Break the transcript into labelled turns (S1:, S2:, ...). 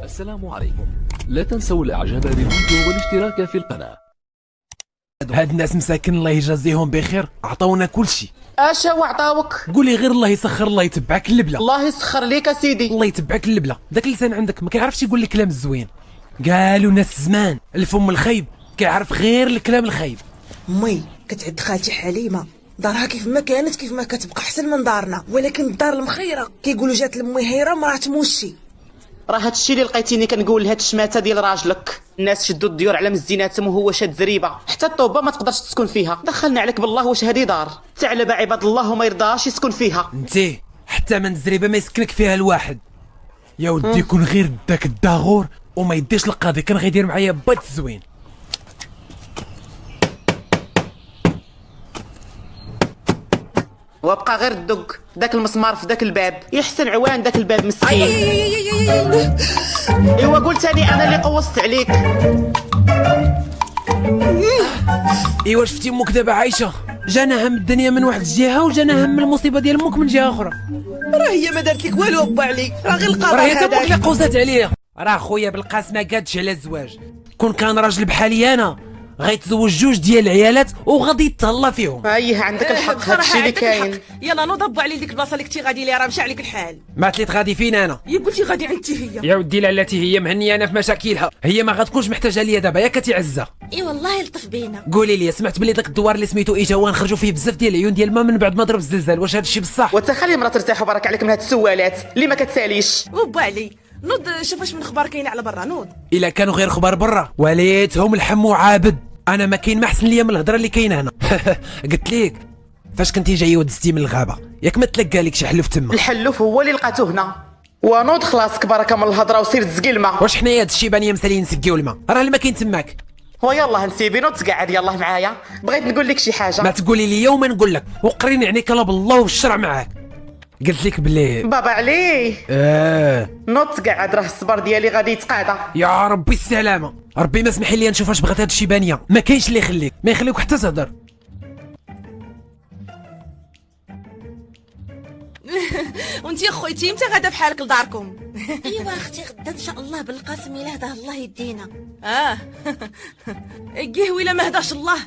S1: السلام عليكم. لا تنسوا الاعجاب بالفيديو والاشتراك في القناة.
S2: هاد الناس مساكن الله يجازيهم بخير، عطاونا كل شيء.
S3: اش هو عطاوك؟
S2: قولي غير الله يسخر، الله يتبعك اللبله.
S3: الله يسخر ليك سيدي.
S2: الله يتبعك اللبله، داك اللسان عندك ما كيعرفش يقول لك كلام الزوين. قالوا ناس زمان الفم الخايب كيعرف غير الكلام الخايب.
S4: مي كتعد خالتي حليمه دارها كيف ما كانت كيف ما كتبقى احسن من دارنا، ولكن الدار المخيره كيقولوا جات لمي هيره مراه موشي.
S3: راه هادشي اللي لقيتيني كنقول لهاد الشماته ديال راجلك. الناس شدوا الديور على مزيناتهم وهو شاد زريبه، حتى الطوبه ما تقدرش تسكن فيها. دخلنا عليك بالله واش هادي دار؟ ثعلب عباد الله وما يرضاش يسكن فيها.
S2: انتي حتى من الزريبه ما يسكنك فيها الواحد. يا ودي كون غير داك الداغور وما يديش القاضي، كان غيدير معايا بات زوين.
S3: وبقى غير الدق داك المسمار في داك الباب، يحسن عوان داك الباب مسكين. ايوا قلت لي انا اللي قوصت عليك.
S2: ايوا شفتي امك دابا عايشه؟ جانا هم الدنيا من واحد الجهه وجانا هم المصيبه ديال امك من جهه اخرى.
S4: راه هي ما دارت لك والو با عليك، راه غير القضاء
S2: راه هي تا امك
S4: هذاك.
S2: اللي قوزات عليا. راه خويا بالقاس ما قادش على الزواج. كون كان راجل بحالي انا غيتزوج جوج ديال العيالات وغادي يتهلا فيهم.
S3: ايه عندك الحق، هادشي اللي كاين.
S5: يلا نضبوا على ديك البلاصه اللي كنتي غادي ليها، راه مشى عليك الحال.
S2: ما تليت غادي فين انا؟
S5: يا قلتي غادي عندتي هي.
S2: يا ودي لالتي هي مهنيه انا في مشاكلها، هي ما غتكونش محتاجه ليا دابا ياك كتعزه.
S5: اي والله يلطف بينا.
S2: قولي لي، سمعت بلي داك الدوار اللي سميتو ايجاوان خرجوا فيه بزاف ديال العيون ديال الماء من بعد ما ضرب الزلزال، واش هادشي بصح؟
S3: وتخلي المراه ترتاح وبارك عليك من هاد السوالات اللي ما كتساليش.
S5: وبا علي نوض شوف واش من اخبار كاينه على برا. نوض
S2: الا كانوا غير خبار برا وليتهم الحم عابد. انا ما كاين ما احسن ليا من الهضره اللي كاينه هنا. قلت ليك فاش كنتي جاي ودزتي من الغابه ياك ما تلقى لك شي حلف تما.
S3: الحلوف هو اللي لقاتو هنا. ونوض خلاص كبرك من الهضره وسير تسقي الماء.
S2: واش حنايا هاد الشيبانيه مسالين نسقيو الماء؟ راه الماء كاين تماك.
S3: هو يلاه نسيبي نوض تقعد يلاه معايا، بغيت نقول لك شي حاجه.
S2: ما تقولي لي يوم نقول لك وقريني يعني كلام بالله والشرع معاك. قلت لك بلي
S3: بابا عليه. نوض تقعد، راه الصبر ديالي غادي يتقاضى.
S2: يا ربي السلامه، ربي ما سمح لي نشوف اش بغات هاد الشيبانيه، ما كاينش اللي يخليك، ما يخليك حتى تهضر.
S5: وانت يا خويتي متى غادا بحالك لداركم؟
S6: ايوا اختي غدا ان شاء الله بالقاسم الا هداه الله يدينا.
S5: اه. ايه ويلا ما هداش الله.